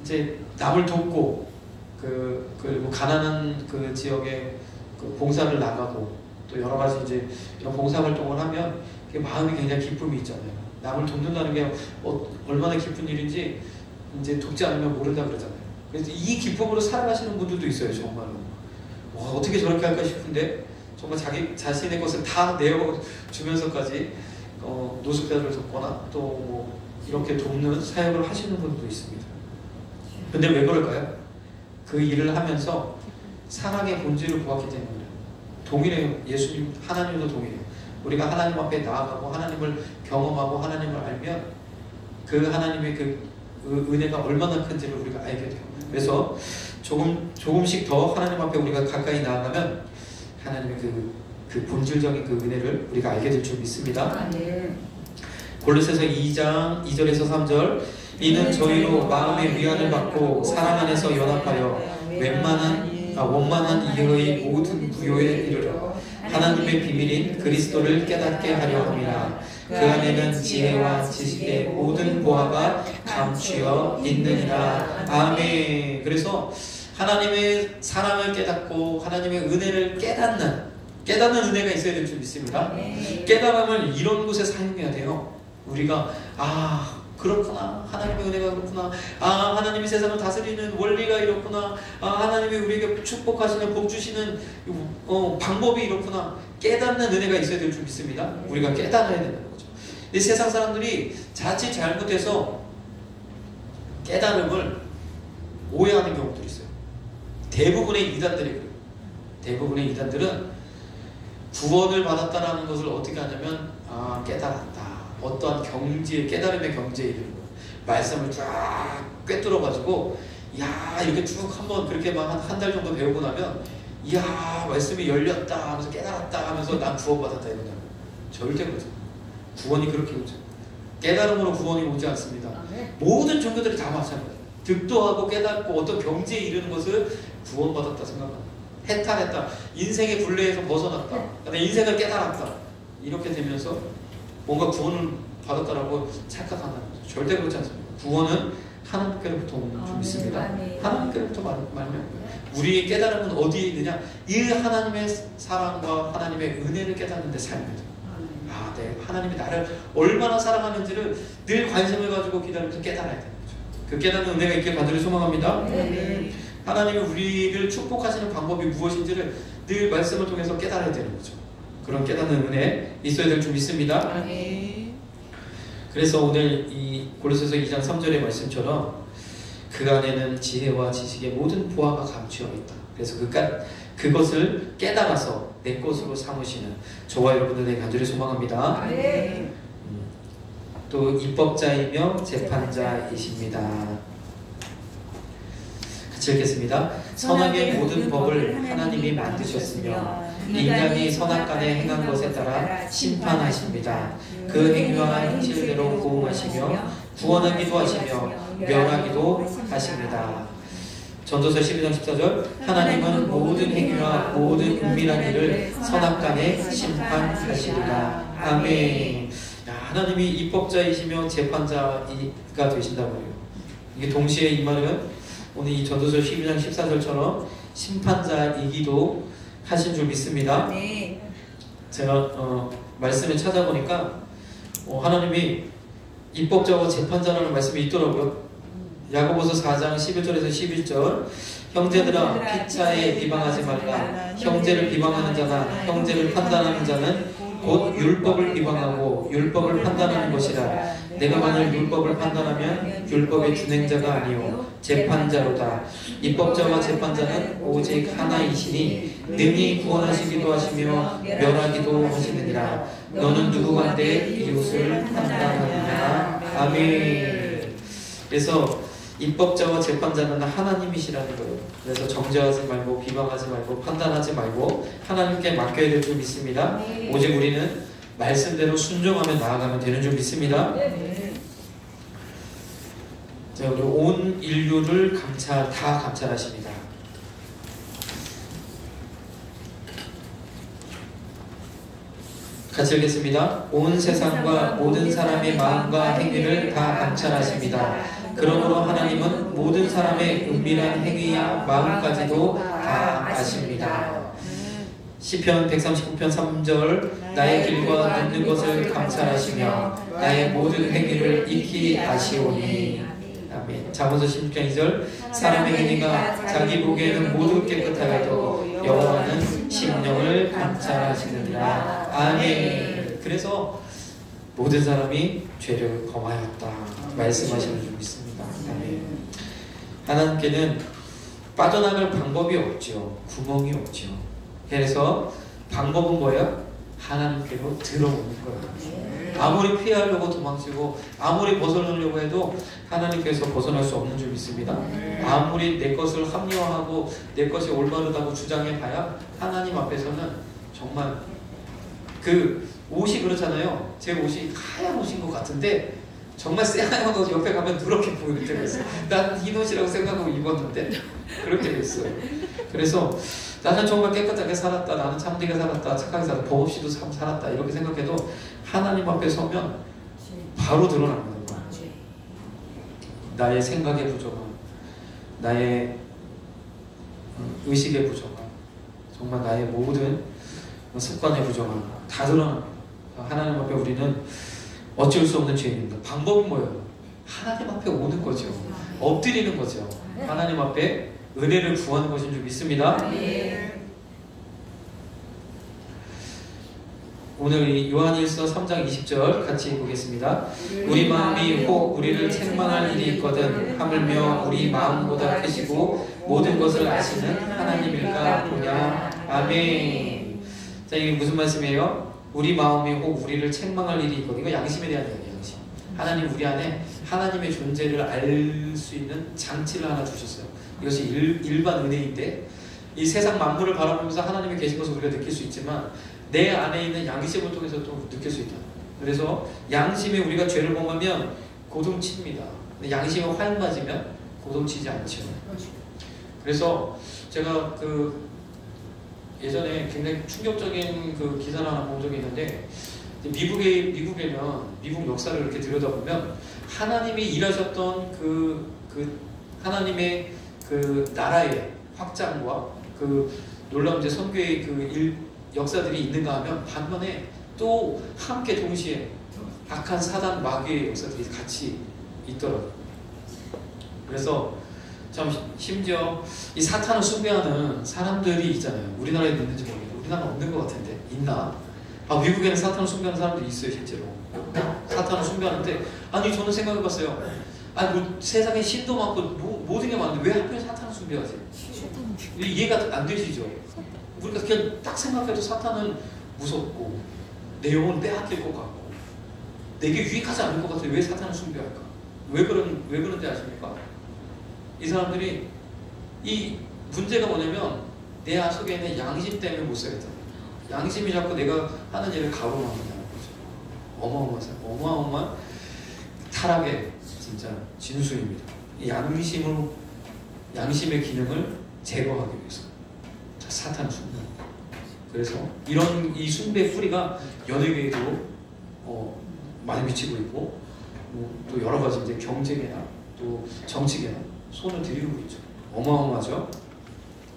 A: 이제 남을 돕고 그리고 가난한 그 지역에 그 봉사를 나가고 또 여러 가지 이제 이런 봉사 활동을 하면 마음이 굉장히 기쁨이 있잖아요. 남을 돕는다는 게 얼마나 기쁜 일인지 이제 돕지 않으면 모른다 그러잖아요. 그래서 이 기쁨으로 살아가시는 분들도 있어요. 정말로 어떻게 저렇게 할까 싶은데 정말 자기 자신의 것을 다 내어주면서까지 노숙자를 돕거나 또 뭐 이렇게 돕는 사역을 하시는 분도 있습니다. 근데 왜 그럴까요? 그 일을 하면서 사랑의 본질을 보았기 때문에 동일해요. 예수님, 하나님도 동일해요. 우리가 하나님 앞에 나아가고 하나님을 경험하고 하나님을 알면 그 하나님의 그 은혜가 얼마나 큰지를 우리가 알게 돼요. 그래서 조금씩 더 하나님 앞에 우리가 가까이 나아가면 하나님의 그 본질적인 그 은혜를 우리가 알게 될 줄 믿습니다. 골로새서 2장 2절에서 3절 이는 저희로 마음의 위안을 받고 사랑 안에서 연합하여 원만한 이의 모든 부요에 이르러 하나님의 비밀인 그리스도를 깨닫게 하려 함이라. 그 안에는 지혜와 지식의 모든 보화가 감추어 있느니라. 아멘. 그래서 하나님의 사랑을 깨닫고 하나님의 은혜를 깨닫는 은혜가 있어야 될 줄 믿습니다. 깨달음을 이런 곳에 사용해야 돼요. 우리가 그렇구나. 하나님의 은혜가 그렇구나. 하나님이 세상을 다스리는 원리가 이렇구나. 하나님이 우리에게 축복하시는 복 주시는 방법이 이렇구나. 깨닫는 은혜가 있어야 될 줄 믿습니다. 우리가 깨달아야 된다는 거죠. 이 세상 사람들이 자칫 잘못해서 깨달음을 오해하는 경우들이 있어요. 대부분의 이단들은 구원을 받았다라는 것을 어떻게 하냐면 깨달았다. 어떠한 깨달음의 경지에 이르는 거예요. 말씀을 쫙 꿰뚫어가지고 이렇게 쭉 한번 그렇게 한 달 정도 배우고 나면 말씀이 열렸다 하면서 깨달았다 하면서 난 구원받았다 이거냐. 절대 그렇죠. 구원이 그렇게 오죠. 깨달음으로 구원이 오지 않습니다. 모든 종교들이 다 마찬가지예요. 득도하고 깨닫고 어떤 경지에 이르는 것을 구원받았다 생각합니다. 해탈했다. 인생의 굴레에서 벗어났다. 인생을 깨달았다. 이렇게 되면서 뭔가 구원을 받았다라고 착각한다는 거죠. 절대 그렇지 않습니다. 구원은 하나님께로부터 오는 줄 믿습니다. 하나님께로부터 말면 우리의 깨달음은 어디에 있느냐? 이 하나님의 사랑과 하나님의 은혜를 깨닫는 데 살면 돼요. 하나님이 나를 얼마나 사랑하는지를 늘 관심을 가지고 기다리면서 깨달아야 되는 거죠. 그 깨닫는 은혜가 있길 간절히 소망합니다. 하나님이 우리를 축복하시는 방법이 무엇인지를 늘 말씀을 통해서 깨달아야 되는 거죠. 그런 깨닫는 은혜 있어야 될 줄 믿습니다. 그래서 오늘 이 골로새서 2장 3절의 말씀처럼 그 안에는 지혜와 지식의 모든 보화가 감추어 있다. 그래서 그것을 깨달아서 내 것으로 삼으시는 저와 여러분들의 간절히 소망합니다. 또 입법자이며 재판자이십니다. 같이 읽겠습니다. 선악의 모든 법을 하나님이 만드셨으며 인간이 선악간에 행한 것에 따라 심판하십니다. 그 행위와 행실대로 보응하시며 구원하기도 하시며 멸하기도 하십니다. 전도서 12장 14절 하나님은 모든 행위와 모든 은밀한 일을 선악간에 심판하시리라. 아멘. 하나님이 입법자이시며 재판자가 되신다고요. 이게 동시에 이 말은 오늘 이 전도서 12장 14절처럼 심판자이기도 하신 줄 믿습니다. 제가 말씀을 찾아보니까 하나님이 입법자와 재판자라는 말씀이 있더라고요. 야고보서 4장 11절에서 11절 형제들아 피차에 비방하지 말라. 형제를 비방하는 자나 형제를 판단하는 자는 곧 율법을 비방하고 율법을 판단하는 것이라. 내가 만일 율법을 판단하면 율법의 준행자가 아니요 재판자로다. 입법자와 재판자는 오직 하나이시니 능히 구원하시기도 하시며 멸하기도 하시느니라. 너는 누구간데 이웃을 판단하느냐. 아멘. 그래서 입법자와 재판자는 하나님이시라는 거예요. 그래서 정죄하지 말고 비방하지 말고 판단하지 말고 하나님께 맡겨야 될 줄 믿습니다. 오직 우리는 말씀대로 순종하며 나아가면 되는 줄 믿습니다. 자, 우리 온 인류를 다 감찰하십니다. 같이 읽겠습니다. 온 세상과 모든 사람의 마음과 행위를 다 감찰하십니다. 그러므로 하나님은 모든 사람의 은밀한 행위와 마음까지도 다 아십니다. 시편 139편 3절 나의 길과 묻는 것을 감찰하시며 나의 모든 행위를 익히 아시오니. 아멘. 잠언서 16장 2절 사람의 행위가 자기 보기에는 모두 깨끗하여도 여호와는 심령을 감찰하시느니라. 아멘. 그래서 모든 사람이 죄를 범하였다 말씀하시는 줄 믿습니다. 아멘. 하나님께는 빠져나갈 방법이 없죠. 구멍이 없죠. 그래서 방법은 뭐예요? 하나님께로 들어오는 거예요. 아무리 피하려고 도망치고 아무리 벗어나려고 해도 하나님께서 벗어날 수 없는 줄 믿습니다. 아무리 내 것을 합리화하고 내 것이 올바르다고 주장해봐야 하나님 앞에서는 정말 그 옷이 그렇잖아요. 제 옷이 하얀 옷인 것 같은데 정말 쎄하얀 옷 옆에 가면 누렇게 보일 때가 있어요. 난 흰 옷이라고 생각하고 입었는데 그렇게 됐어요. 그래서 나는 정말 깨끗하게 살았다, 나는 참되게 살았다, 착하게 살았다, 법 없이도 참 살았다 이렇게 생각해도 하나님 앞에 서면 바로 드러나는 거예요. 나의 생각의 부족함, 나의 의식의 부족함, 정말 나의 모든 습관의 부족함 다 드러납니다. 하나님 앞에 우리는 어쩔 수 없는 죄인입니다. 방법은 뭐예요? 하나님 앞에 오는 거죠. 엎드리는 거죠. 하나님 앞에 은혜를 구하는 것인 줄 믿습니다. 오늘 이 요한일서 3장 20절 같이 보겠습니다. 우리 마음이 혹 우리를 책망할 일이 있거든 하물며 우리 마음보다 크시고 모든 것을 아시는 하나님일까 보냐. 아멘. 자, 이게 무슨 말씀이에요? 우리 마음이 혹 우리를 책망할 일이 있거든. 이거 양심에 대한 이야기예요. 양심. 하나님 우리 안에 하나님의 존재를 알 수 있는 장치를 하나 주셨어요. 이것이 일반 은혜인데 이 세상 만물을 바라보면서 하나님이 계신 것을 우리가 느낄 수 있지만 내 안에 있는 양심을 통해서 또 느낄 수 있다. 그래서 양심에 우리가 죄를 범하면 고동칩니다. 양심에 활 맞으면 고동치지 않죠. 그래서 제가 그 예전에 굉장히 충격적인 그 기사를 하나 본 적이 있는데 미국에는 미국 역사를 이렇게 들여다보면 하나님이 일하셨던 그 하나님의 그 나라의 확장과 그 놀라운 이제 선교의 그 역사들이 있는가 하면 반면에 또 함께 동시에 악한 사단 마귀의 역사들이 같이 있더라고요. 그래서 참 심지어 이 사탄을 숭배하는 사람들이 있잖아요. 우리나라에 있는지 모르겠는데 우리나라 없는 것 같은데 있나? 미국에는 사탄을 숭배하는 사람들이 있어요. 실제로 사탄을 숭배하는데 아니 저는 생각해봤어요. 아니 뭐 세상에 신도 많고 모든 게 많은데 왜 하필 사탄을 숭배하지? 이해가 안 되시죠? 우리가 그냥 딱 생각해도 사탄은 무섭고 내 영혼을 빼앗길 것 같고 내게 유익하지 않을 것 같아요. 왜 사탄을 숭배할까? 왜 그런지 아십니까? 이 사람들이 이 문제가 뭐냐면 내 속에 있는 양심 때문에 못 살겠다. 양심이 자꾸 내가 하는 일을 가로막는다는 거죠. 어마어마한 타락의 진짜 진수입니다. 이 양심의 기능을 제거하기 위해서 사탄 숭배. 그래서 이런 이 숭배의 뿌리가 연예계에도 많이 미치고 있고 또 여러 가지 이제 경쟁이나 또 정치계나 손을 들이고 있죠. 어마어마하죠.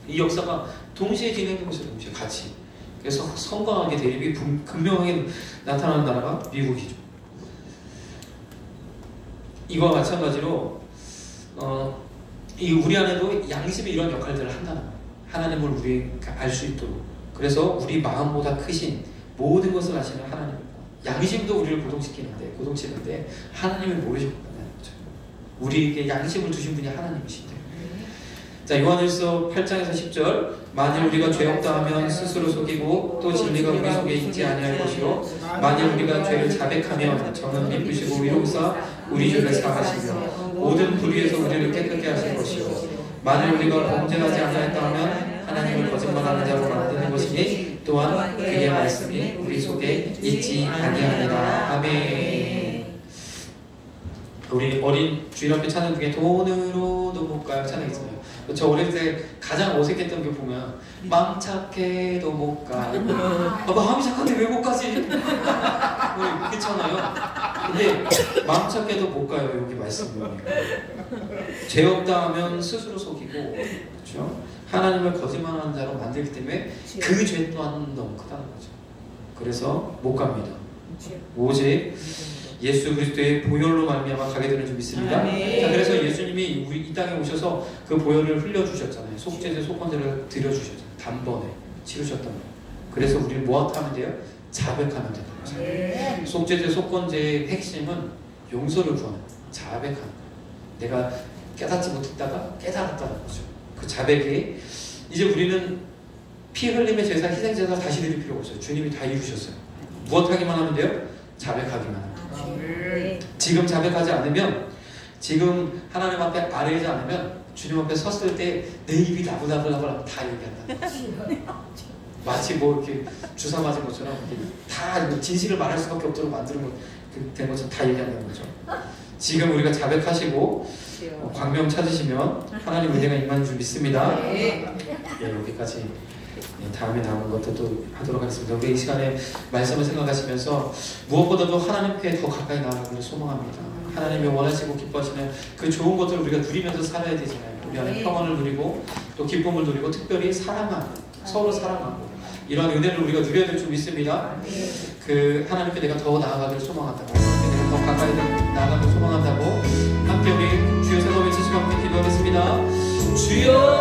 A: 이 역사가 동시에 진행되고 있어요. 동시에 같이. 그래서 성광하게 대립이 분명하게 나타나는 나라가 미국이죠. 이와 마찬가지로 이 우리 안에도 양심이 이런 역할들을 한다는 거예요. 하나님을 우리가 알 수 있도록. 그래서 우리 마음보다 크신 모든 것을 아시는 하나님입니다. 양심도 우리를 고동치는데 하나님을 모르셨다는 거죠. 우리에게 양심을 주신 분이 하나님이신데. 자, 요한일서 8장에서 10절 만일 우리가 죄 없다 하면 스스로 속이고 또 진리가 우리 속에 있지 아니할 것이요 만일 우리가 죄를 자백하면 저는 미쁘시고 위로사 우리 죄를 사하시며 모든 불의에서 우리를 깨끗게 하실 것이요 만일 우리가 범죄하지 않았다 하면 하나님을 거짓말하는 자로 만드는 것이니 또한 그의 말씀이 우리 속에 있지 아니하니라. 아멘. 우리 어린 주일 앞에 찬양 중에 돈으로도 못 가요 찬양 있잖아요. 저 어릴 때 가장 어색했던 게 보면 마음 착해도 못 가. 마음이 착한데 왜 못 가지? 그렇잖아요. 근데 마음 착해도 못 가요. 여기 말씀 보면 죄 없다 하면 스스로 속이고, 그렇죠? 하나님을 거짓말하는 자로 만들기 때문에 그 죄 또한 너무 크다는 거죠. 그래서 못 갑니다. 오직 예수 그리스도의 보혈로 말미암아 가게 되는 줄 믿습니다. 자, 그래서 예수님이 우리 이 땅에 오셔서 그 보혈을 흘려주셨잖아요. 속죄제 속건제를 드려주셨잖아요. 단번에 치르셨단 말이에요. 그래서 우리는 뭐 하면 돼요? 자백하면 된다는 거죠. 속죄제 속건제의 핵심은 용서를 구하는 거예요. 자백하는 거예요. 내가 깨닫지 못했다가 깨달았다는 거죠. 그 자백이 이제 우리는 피 흘림의 제사, 희생 제사 다시 드릴 필요가 없어요. 주님이 다 이루셨어요. 무엇 하기만 하면 돼요? 자백하기만 하면 돼요. 지금 자백하지 않으면, 지금 하나님 앞에 아뢰지 않으면 주님 앞에 섰을 때 내 입이 나불나불나불 다 얘기한다. 마치 뭐 이렇게 주사 맞은 것처럼 다 진실을 말할 수밖에 없도록 만드는 것, 된 것처럼 다 얘기한다는 거죠. 지금 우리가 자백하시고 광명 찾으시면 하나님 은혜가 임하는 줄 믿습니다. 여기까지. 다음에 나오는 것도 또 하도록 하겠습니다. 우리 이 시간에 말씀을 생각하시면서 무엇보다도 하나님께 더 가까이 나아가기를 소망합니다. 하나님이 원하시고 기뻐하시는 그 좋은 것들을 우리가 누리면서 살아야 되잖아요. 우리 안에 평안을 누리고 또 기쁨을 누리고 특별히 사랑하고 서로 사랑하고 이러한 은혜를 우리가 누려야 될 줄 믿습니다. 그 하나님께 내가 더 나아가기를 소망한다고, 하나님께 내가 더 가까이 나아가기를 소망한다고 함께 우리 주여 세번 외치시고 함께 기도하겠습니다. 주여